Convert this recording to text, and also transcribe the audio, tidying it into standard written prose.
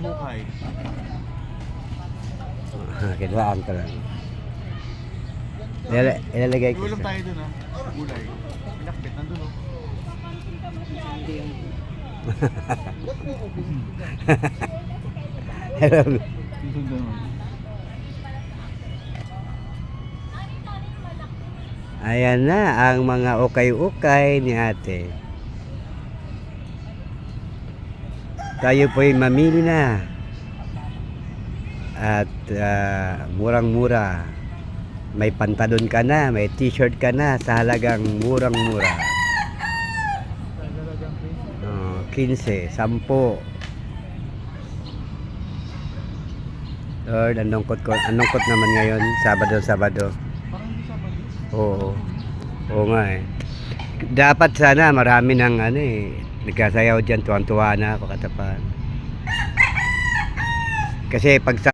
hukay. Kinuhaan ko lang. Ilalagay ko Iulam sa... tayo dun gulay. Pinakbit, nandun Hello. Nandun dun Ayan na ang mga ukay-ukay ni ate. Tayo po'y mamili na. At murang-mura. May pantalon ka na, may t-shirt ka na sa halagang murang-mura. 15, 10. Lord, anong kot naman ngayon? Sabado. Parang hindi Sabado. Oo. Oo nga eh. Dapat sana marami ng nagkasayaw dyan, tuwan-tuwa na ako katapan. Kasi pag